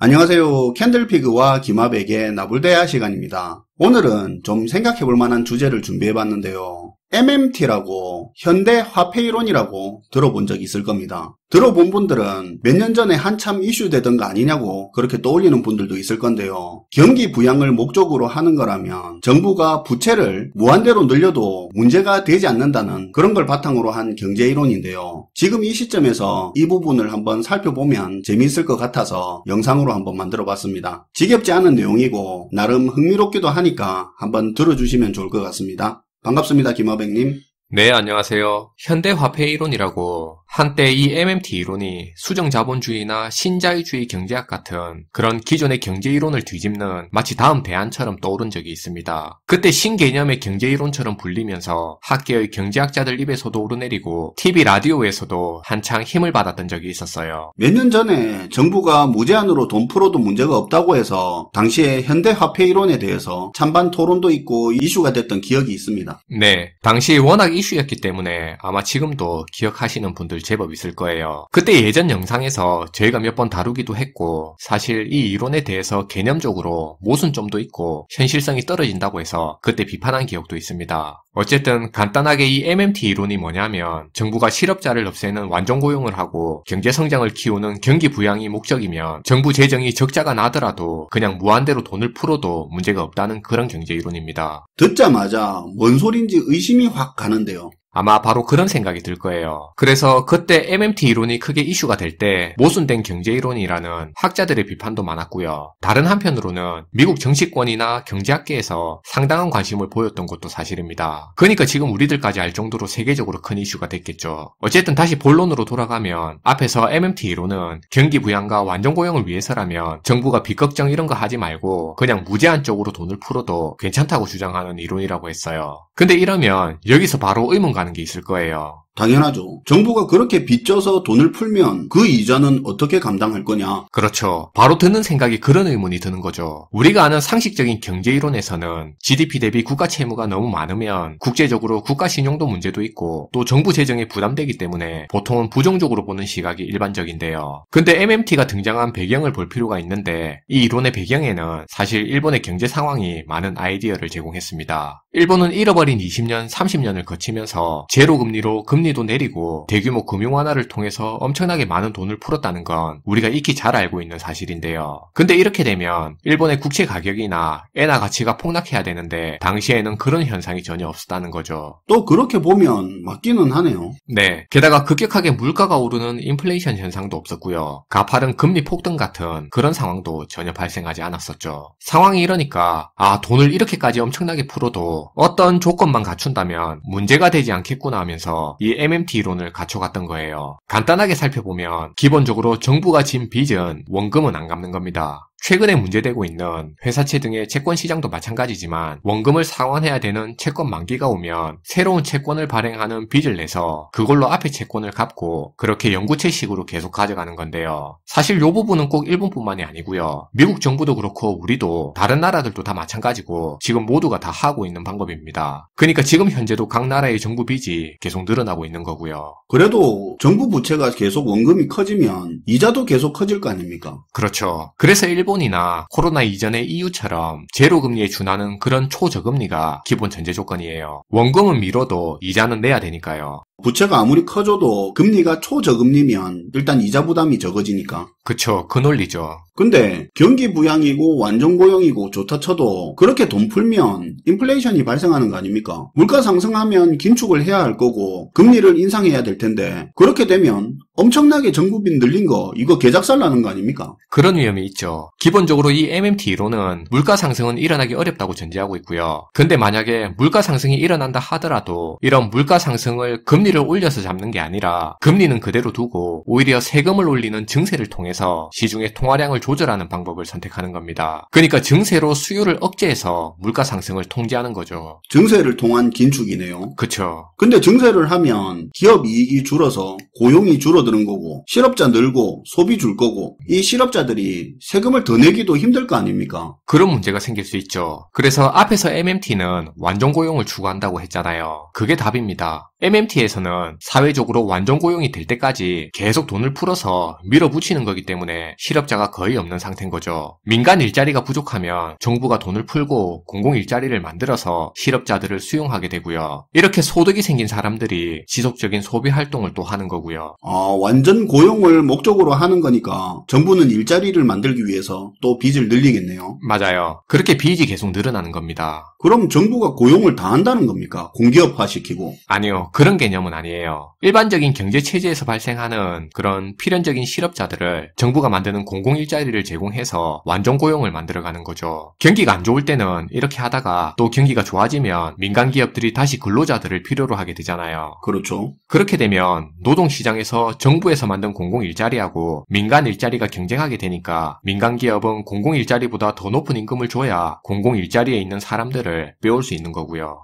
안녕하세요. 캔들피그와 김하백의 나불대화 시간입니다. 오늘은 좀 생각해볼 만한 주제를 준비해봤는데요. MMT라고 현대화폐이론이라고 들어본 적 있을 겁니다. 들어본 분들은 몇 년 전에 한참 이슈되던 거 아니냐고 그렇게 떠올리는 분들도 있을 건데요. 경기 부양을 목적으로 하는 거라면 정부가 부채를 무한대로 늘려도 문제가 되지 않는다는 그런 걸 바탕으로 한 경제이론인데요. 지금 이 시점에서 이 부분을 한번 살펴보면 재미있을 것 같아서 영상으로 한번 만들어봤습니다. 지겹지 않은 내용이고 나름 흥미롭기도 하니까 한번 들어주시면 좋을 것 같습니다. 반갑습니다. 김하백님. 네, 안녕하세요. 현대화폐 이론이라고 한때 이 MMT 이론이 수정자본주의나 신자유주의 경제학 같은 그런 기존의 경제 이론을 뒤집는 마치 다음 대안처럼 떠오른 적이 있습니다. 그때 신개념의 경제 이론처럼 불리면서 학계의 경제학자들 입에서도 오르내리고 TV 라디오에서도 한창 힘을 받았던 적이 있었어요. 몇 년 전에 정부가 무제한으로 돈 풀어도 문제가 없다고 해서 당시에 현대화폐 이론에 대해서 찬반 토론도 있고 이슈가 됐던 기억이 있습니다. 네, 당시 워낙 이슈였기 때문에 아마 지금도 기억하시는 분들 제법 있을 거예요. 그때 예전 영상에서 저희가 몇 번 다루기도 했고 사실 이 이론에 대해서 개념적으로 모순점도 있고 현실성이 떨어진다고 해서 그때 비판한 기억도 있습니다. 어쨌든 간단하게 이 MMT 이론이 뭐냐면 정부가 실업자를 없애는 완전고용을 하고 경제성장을 키우는 경기부양이 목적이면 정부 재정이 적자가 나더라도 그냥 무한대로 돈을 풀어도 문제가 없다는 그런 경제이론입니다. 듣자마자 뭔 소린지 의심이 확 가는데요. 아마 바로 그런 생각이 들 거예요. 그래서 그때 MMT 이론이 크게 이슈가 될 때 모순된 경제이론이라는 학자들의 비판도 많았고요. 다른 한편으로는 미국 정치권이나 경제학계에서 상당한 관심을 보였던 것도 사실입니다. 그러니까 지금 우리들까지 알 정도로 세계적으로 큰 이슈가 됐겠죠. 어쨌든 다시 본론으로 돌아가면 앞에서 MMT 이론은 경기 부양과 완전고용을 위해서라면 정부가 빚 걱정 이런 거 하지 말고 그냥 무제한적으로 돈을 풀어도 괜찮다고 주장하는 이론이라고 했어요. 근데 이러면 여기서 바로 의문 가는 게 있을 거예요. 당연하죠. 정부가 그렇게 빚져서 돈을 풀면 그 이자는 어떻게 감당할 거냐? 그렇죠. 바로 드는 생각이 그런 의문이 드는 거죠. 우리가 아는 상식적인 경제이론에서는 GDP 대비 국가 채무가 너무 많으면 국제적으로 국가 신용도 문제도 있고 또 정부 재정에 부담되기 때문에 보통은 부정적으로 보는 시각이 일반적인데요. 근데 MMT가 등장한 배경을 볼 필요가 있는데 이 이론의 배경에는 사실 일본의 경제 상황이 많은 아이디어를 제공했습니다. 일본은 잃어버린 20년, 30년을 거치면서 제로금리로 금리도 내리고 대규모 금융 완화를 통해서 엄청나게 많은 돈을 풀었다는 건 우리가 익히 잘 알고 있는 사실인데요. 근데 이렇게 되면 일본의 국채 가격이나 엔화 가치가 폭락해야 되는데 당시에는 그런 현상이 전혀 없었다는 거죠. 또 그렇게 보면 맞기는 하네요. 네. 게다가 급격하게 물가가 오르는 인플레이션 현상도 없었고요. 가파른 금리 폭등 같은 그런 상황도 전혀 발생하지 않았었죠. 상황이 이러니까 돈을 이렇게까지 엄청나게 풀어도 어떤 조건만 갖춘다면 문제가 되지 않겠구나 하면서 이 MMT 이론을 갖춰갔던 거예요. 간단하게 살펴보면 기본적으로 정부가 진 빚은 원금은 안 갚는 겁니다. 최근에 문제되고 있는 회사채 등의 채권 시장도 마찬가지지만 원금을 상환해야 되는 채권 만기가 오면 새로운 채권을 발행하는 빚을 내서 그걸로 앞에 채권을 갚고 그렇게 영구채식으로 계속 가져가는 건데요. 사실 이 부분은 꼭 일본뿐만이 아니고요. 미국 정부도 그렇고 우리도 다른 나라들도 다 마찬가지고 지금 모두가 다 하고 있는 방법입니다. 그러니까 지금 현재도 각 나라의 정부 빚이 계속 늘어나고 있는 거고요. 그래도 정부 부채가 계속 원금이 커지면 이자도 계속 커질 거 아닙니까? 그렇죠. 그래서 일본이나 코로나 이전의 EU처럼 제로금리에 준하는 그런 초저금리가 기본 전제 조건이에요. 원금은 미뤄도 이자는 내야 되니까요. 부채가 아무리 커져도 금리가 초저금리면 일단 이자 부담이 적어지니까. 그쵸, 그 논리죠. 근데 경기 부양이고 완전고용이고 좋다 쳐도 그렇게 돈 풀면 인플레이션이 발생하는 거 아닙니까? 물가 상승하면 긴축을 해야 할 거고 금리를 인상해야 될 텐데 그렇게 되면 엄청나게 정부빚 늘린 거 이거 개작살 나는 거 아닙니까? 그런 위험이 있죠. 기본적으로 이 MMT 이론은 물가 상승은 일어나기 어렵다고 전제하고 있고요. 근데 만약에 물가 상승이 일어난다 하더라도 이런 물가 상승을 금리를 올려서 잡는 게 아니라 금리는 그대로 두고 오히려 세금을 올리는 증세를 통해서 시중의 통화량을 조절하는 방법을 선택하는 겁니다. 그러니까 증세로 수요를 억제해서 물가 상승을 통제하는 거죠. 증세를 통한 긴축이네요. 그쵸. 근데 증세를 하면 기업 이익이 줄어서 고용이 줄어드는 거고 실업자 늘고 소비 줄 거고 이 실업자들이 세금을 더 내기도 힘들 거 아닙니까? 그런 문제가 생길 수 있죠. 그래서 앞에서 MMT는 완전고용을 추구한다고 했잖아요. 그게 답입니다. MMT에서는 사회적으로 완전 고용이 될 때까지 계속 돈을 풀어서 밀어붙이는 거기 때문에 실업자가 거의 없는 상태인 거죠. 민간 일자리가 부족하면 정부가 돈을 풀고 공공 일자리를 만들어서 실업자들을 수용하게 되고요. 이렇게 소득이 생긴 사람들이 지속적인 소비 활동을 또 하는 거고요. 완전 고용을 목적으로 하는 거니까 정부는 일자리를 만들기 위해서 또 빚을 늘리겠네요. 맞아요. 그렇게 빚이 계속 늘어나는 겁니다. 그럼 정부가 고용을 다 한다는 겁니까? 공기업화시키고? 아니요. 그런 개념은 아니에요. 일반적인 경제체제에서 발생하는 그런 필연적인 실업자들을 정부가 만드는 공공일자리를 제공해서 완전 고용을 만들어가는 거죠. 경기가 안 좋을 때는 이렇게 하다가 또 경기가 좋아지면 민간 기업들이 다시 근로자들을 필요로 하게 되잖아요. 그렇죠. 그렇게 되면 노동시장에서 정부에서 만든 공공일자리하고 민간 일자리가 경쟁하게 되니까 민간 기업은 공공일자리보다 더 높은 임금을 줘야 공공일자리에 있는 사람들을 빼올 수 있는 거고요.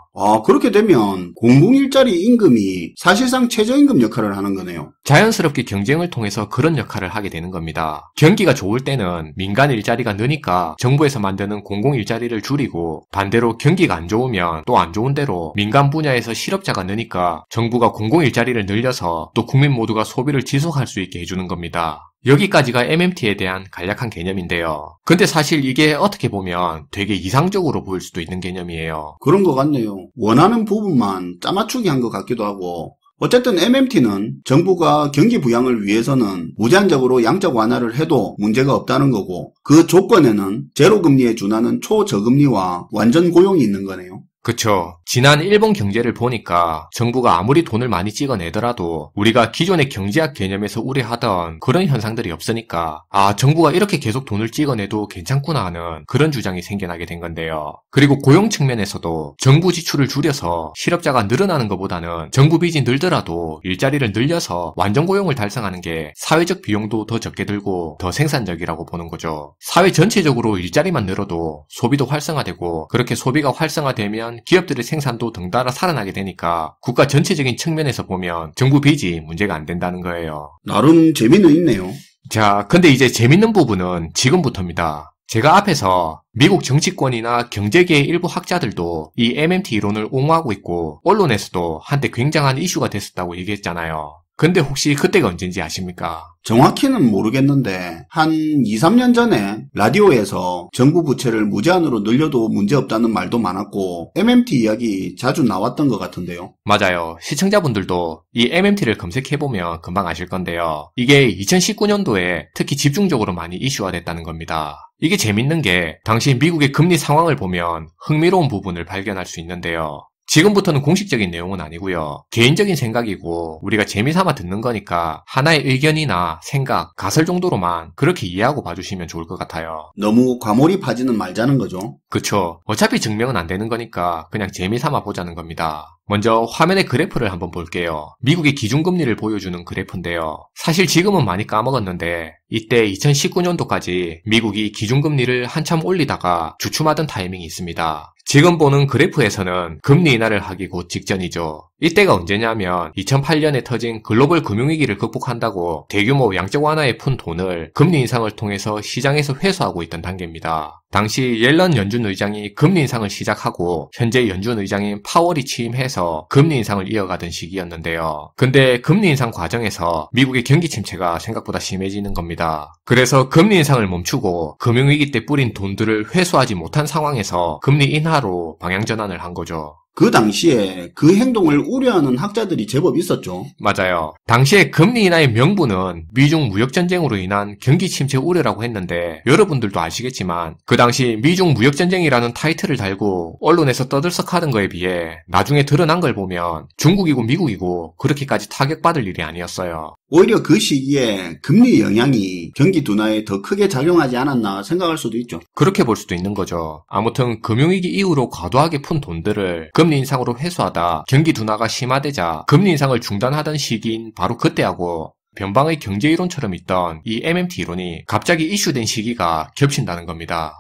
그렇게 되면 공공일자리 임금이 사실상 최저임금 역할을 하는 거네요. 자연스럽게 경쟁을 통해서 그런 역할을 하게 되는 겁니다. 경기가 좋을 때는 민간 일자리가 느니까 정부에서 만드는 공공일자리를 줄이고 반대로 경기가 안 좋으면 또 안 좋은 대로 민간 분야에서 실업자가 느니까 정부가 공공일자리를 늘려서 또 국민 모두가 소비를 지속할 수 있게 해주는 겁니다. 여기까지가 MMT에 대한 간략한 개념인데요. 근데 사실 이게 어떻게 보면 되게 이상적으로 보일 수도 있는 개념이에요. 그런 것 같네요. 원하는 부분만 짜맞추기 한 것 같기도 하고 어쨌든 MMT는 정부가 경기 부양을 위해서는 무제한적으로 양적 완화를 해도 문제가 없다는 거고 그 조건에는 제로금리에 준하는 초저금리와 완전 고용이 있는 거네요. 그쵸. 지난 일본 경제를 보니까 정부가 아무리 돈을 많이 찍어내더라도 우리가 기존의 경제학 개념에서 우려하던 그런 현상들이 없으니까 정부가 이렇게 계속 돈을 찍어내도 괜찮구나 하는 그런 주장이 생겨나게 된 건데요. 그리고 고용 측면에서도 정부 지출을 줄여서 실업자가 늘어나는 것보다는 정부 빚이 늘더라도 일자리를 늘려서 완전 고용을 달성하는 게 사회적 비용도 더 적게 들고 더 생산적이라고 보는 거죠. 사회 전체적으로 일자리만 늘어도 소비도 활성화되고 그렇게 소비가 활성화되면 기업들의 생산도 덩달아 살아나게 되니까 국가 전체적인 측면에서 보면 정부 빚이 문제가 안 된다는 거예요. 나름 재미는 있네요. 자, 근데 이제 재밌는 부분은 지금부터입니다. 제가 앞에서 미국 정치권이나 경제계의 일부 학자들도 이 MMT 이론을 옹호하고 있고 언론에서도 한때 굉장한 이슈가 됐었다고 얘기했잖아요. 근데 혹시 그때가 언젠지 아십니까? 정확히는 모르겠는데 한 2, 3년 전에 라디오에서 정부 부채를 무제한으로 늘려도 문제없다는 말도 많았고 MMT 이야기 자주 나왔던 것 같은데요. 맞아요. 시청자분들도 이 MMT를 검색해보면 금방 아실 건데요. 이게 2019년도에 특히 집중적으로 많이 이슈화 됐다는 겁니다. 이게 재밌는 게 당시 미국의 금리 상황을 보면 흥미로운 부분을 발견할 수 있는데요. 지금부터는 공식적인 내용은 아니고요. 개인적인 생각이고 우리가 재미삼아 듣는 거니까 하나의 의견이나 생각, 가설 정도로만 그렇게 이해하고 봐주시면 좋을 것 같아요. 너무 과몰입하지는 말자는 거죠. 그쵸. 어차피 증명은 안 되는 거니까 그냥 재미삼아 보자는 겁니다. 먼저 화면의 그래프를 한번 볼게요. 미국의 기준금리를 보여주는 그래프인데요. 사실 지금은 많이 까먹었는데 이때 2019년도까지 미국이 기준금리를 한참 올리다가 주춤하던 타이밍이 있습니다. 지금 보는 그래프에서는 금리 인하를 하기 곧 직전이죠. 이때가 언제냐면 2008년에 터진 글로벌 금융위기를 극복한다고 대규모 양적 완화에 푼 돈을 금리 인상을 통해서 시장에서 회수하고 있던 단계입니다. 당시 옐런 연준 의장이 금리 인상을 시작하고 현재 연준 의장인 파월이 취임해서 금리 인상을 이어가던 시기였는데요. 근데 금리 인상 과정에서 미국의 경기 침체가 생각보다 심해지는 겁니다. 그래서 금리 인상을 멈추고 금융위기 때 뿌린 돈들을 회수하지 못한 상황에서 금리 인하로 방향전환을 한 거죠. 그 당시에 그 행동을 우려하는 학자들이 제법 있었죠. 맞아요. 당시에 금리 인하의 명분은 미중 무역전쟁으로 인한 경기 침체 우려라고 했는데 여러분들도 아시겠지만 그 당시 미중 무역전쟁이라는 타이틀을 달고 언론에서 떠들썩하던 거에 비해 나중에 드러난 걸 보면 중국이고 미국이고 그렇게까지 타격받을 일이 아니었어요. 오히려 그 시기에 금리 영향이 경기 둔화에 더 크게 작용하지 않았나 생각할 수도 있죠. 그렇게 볼 수도 있는 거죠. 아무튼 금융위기 이후로 과도하게 푼 돈들을 금리 인상으로 회수하다 경기 둔화가 심화되자 금리 인상을 중단하던 시기인 바로 그때하고 변방의 경제이론처럼 있던 이 MMT 이론이 갑자기 이슈된 시기가 겹친다는 겁니다.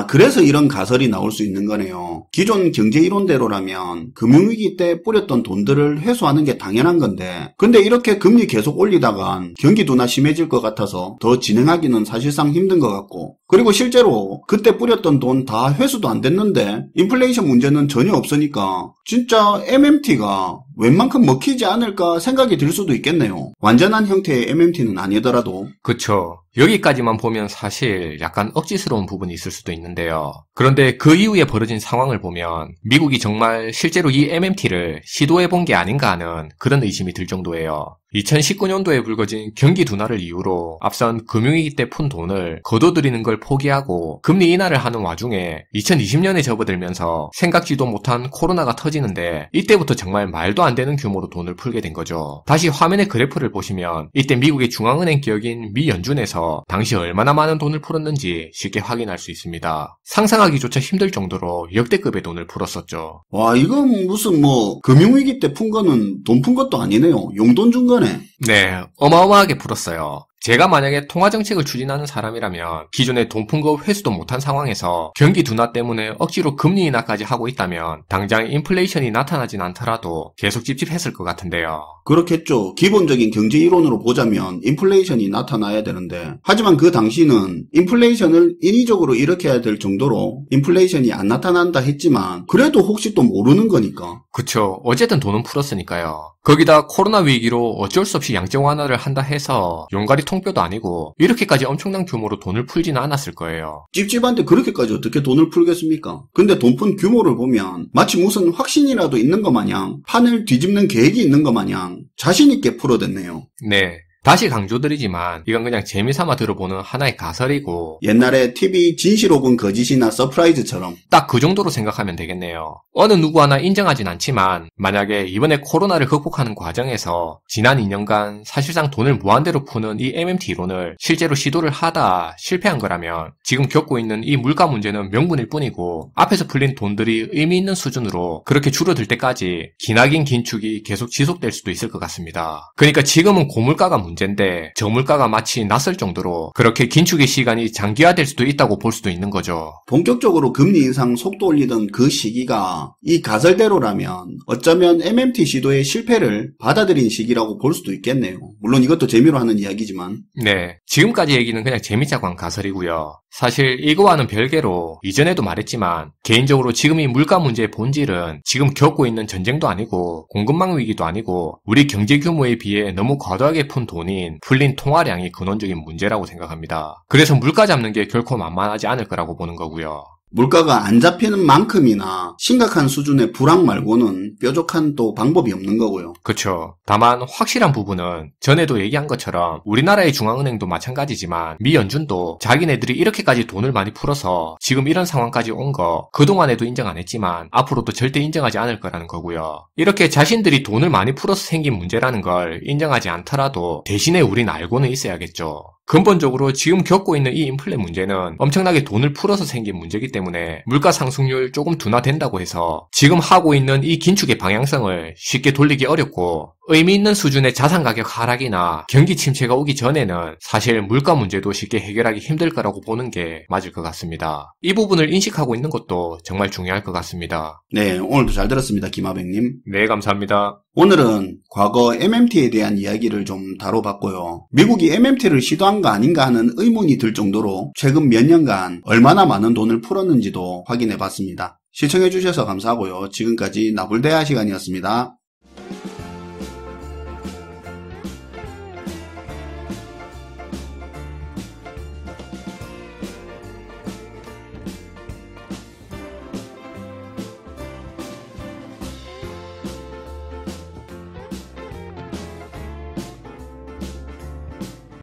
그래서 이런 가설이 나올 수 있는 거네요. 기존 경제이론대로라면 금융위기 때 뿌렸던 돈들을 회수하는 게 당연한 건데 근데 이렇게 금리 계속 올리다간 경기 둔화 심해질 것 같아서 더 진행하기는 사실상 힘든 것 같고 그리고 실제로 그때 뿌렸던 돈 다 회수도 안 됐는데 인플레이션 문제는 전혀 없으니까 진짜 MMT가 웬만큼 먹히지 않을까 생각이 들 수도 있겠네요. 완전한 형태의 MMT는 아니더라도. 그쵸. 여기까지만 보면 사실 약간 억지스러운 부분이 있을 수도 있는데요. 그런데 그 이후에 벌어진 상황을 보면 미국이 정말 실제로 이 MMT를 시도해본 게 아닌가 하는 그런 의심이 들 정도예요. 2019년도에 불거진 경기 둔화를 이유로 앞선 금융위기 때 푼 돈을 거둬들이는 걸 포기하고 금리 인하를 하는 와중에 2020년에 접어들면서 생각지도 못한 코로나가 터지는데 이때부터 정말 말도 안 되는 규모로 돈을 풀게 된 거죠. 다시 화면의 그래프를 보시면 이때 미국의 중앙은행 기업인 미 연준에서 당시 얼마나 많은 돈을 풀었는지 쉽게 확인할 수 있습니다. 상상하기조차 힘들 정도로 역대급의 돈을 풀었었죠. 와, 이건 무슨 금융위기 때 푼 거는 돈 푼 것도 아니네요. 용돈 준 거네. 네, 어마어마하게 풀었어요. 제가 만약에 통화정책을 추진하는 사람이라면 기존에 돈 푼 거 회수도 못한 상황에서 경기 둔화 때문에 억지로 금리 인하까지 하고 있다면 당장 인플레이션이 나타나진 않더라도 계속 찝찝했을 것 같은데요. 그렇겠죠. 기본적인 경제 이론으로 보자면 인플레이션이 나타나야 되는데 하지만 그 당시는 인플레이션을 인위적으로 일으켜야 될 정도로 인플레이션이 안 나타난다 했지만 그래도 혹시 또 모르는 거니까. 그쵸. 어쨌든 돈은 풀었으니까요. 거기다 코로나 위기로 어쩔 수 없이 양적 완화를 한다 해서 용가리 통뼈도 아니고 이렇게까지 엄청난 규모로 돈을 풀지는 않았을 거예요. 찝찝한데 그렇게까지 어떻게 돈을 풀겠습니까? 근데 돈 푼 규모를 보면 마치 무슨 확신이라도 있는 것 마냥 판을 뒤집는 계획이 있는 것 마냥 자신 있게 풀어댔네요. 네. 다시 강조드리지만 이건 그냥 재미삼아 들어보는 하나의 가설이고 옛날에 TV 진실 혹은 거짓이나 서프라이즈처럼 딱 그 정도로 생각하면 되겠네요. 어느 누구 하나 인정하진 않지만 만약에 이번에 코로나를 극복하는 과정에서 지난 2년간 사실상 돈을 무한대로 푸는 이 MMT 이론을 실제로 시도를 하다 실패한 거라면 지금 겪고 있는 이 물가 문제는 명분일 뿐이고 앞에서 풀린 돈들이 의미 있는 수준으로 그렇게 줄어들 때까지 기나긴 긴축이 계속 지속될 수도 있을 것 같습니다. 그러니까 지금은 고물가가 문제인데 저물가가 마치 낯설 정도로 그렇게 긴축의 시간이 장기화될 수도 있다고 볼 수도 있는 거죠. 본격적으로 금리 인상 속도 올리던 그 시기가 이 가설대로라면 어쩌면 MMT 시도의 실패를 받아들인 시기라고 볼 수도 있겠네요. 물론 이것도 재미로 하는 이야기지만. 네, 지금까지 얘기는 그냥 재미자고 한 가설이고요. 사실 이거와는 별개로 이전에도 말했지만 개인적으로 지금 이 물가 문제의 본질은 지금 겪고 있는 전쟁도 아니고 공급망 위기도 아니고 우리 경제 규모에 비해 너무 과도하게 푼 돈인 풀린 통화량이 근원적인 문제라고 생각합니다. 그래서 물가 잡는 게 결코 만만하지 않을 거라고 보는 거고요. 물가가 안 잡히는 만큼이나 심각한 수준의 불황 말고는 뾰족한 또 방법이 없는 거고요. 그렇죠. 다만 확실한 부분은 전에도 얘기한 것처럼 우리나라의 중앙은행도 마찬가지지만 미 연준도 자기네들이 이렇게까지 돈을 많이 풀어서 지금 이런 상황까지 온 거 그동안에도 인정 안 했지만 앞으로도 절대 인정하지 않을 거라는 거고요. 이렇게 자신들이 돈을 많이 풀어서 생긴 문제라는 걸 인정하지 않더라도 대신에 우린 알고는 있어야겠죠. 근본적으로 지금 겪고 있는 이 인플레 문제는 엄청나게 돈을 풀어서 생긴 문제이기 때문에 물가 상승률 조금 둔화된다고 해서 지금 하고 있는 이 긴축의 방향성을 쉽게 돌리기 어렵고 의미 있는 수준의 자산 가격 하락이나 경기 침체가 오기 전에는 사실 물가 문제도 쉽게 해결하기 힘들 거라고 보는 게 맞을 것 같습니다. 이 부분을 인식하고 있는 것도 정말 중요할 것 같습니다. 네, 오늘도 잘 들었습니다. 김하백님. 네, 감사합니다. 오늘은 과거 MMT에 대한 이야기를 좀 다뤄봤고요. 미국이 MMT를 시도한 거 아닌가 하는 의문이 들 정도로 최근 몇 년간 얼마나 많은 돈을 풀었는지도 확인해봤습니다. 시청해주셔서 감사하고요. 지금까지 나불대화 시간이었습니다.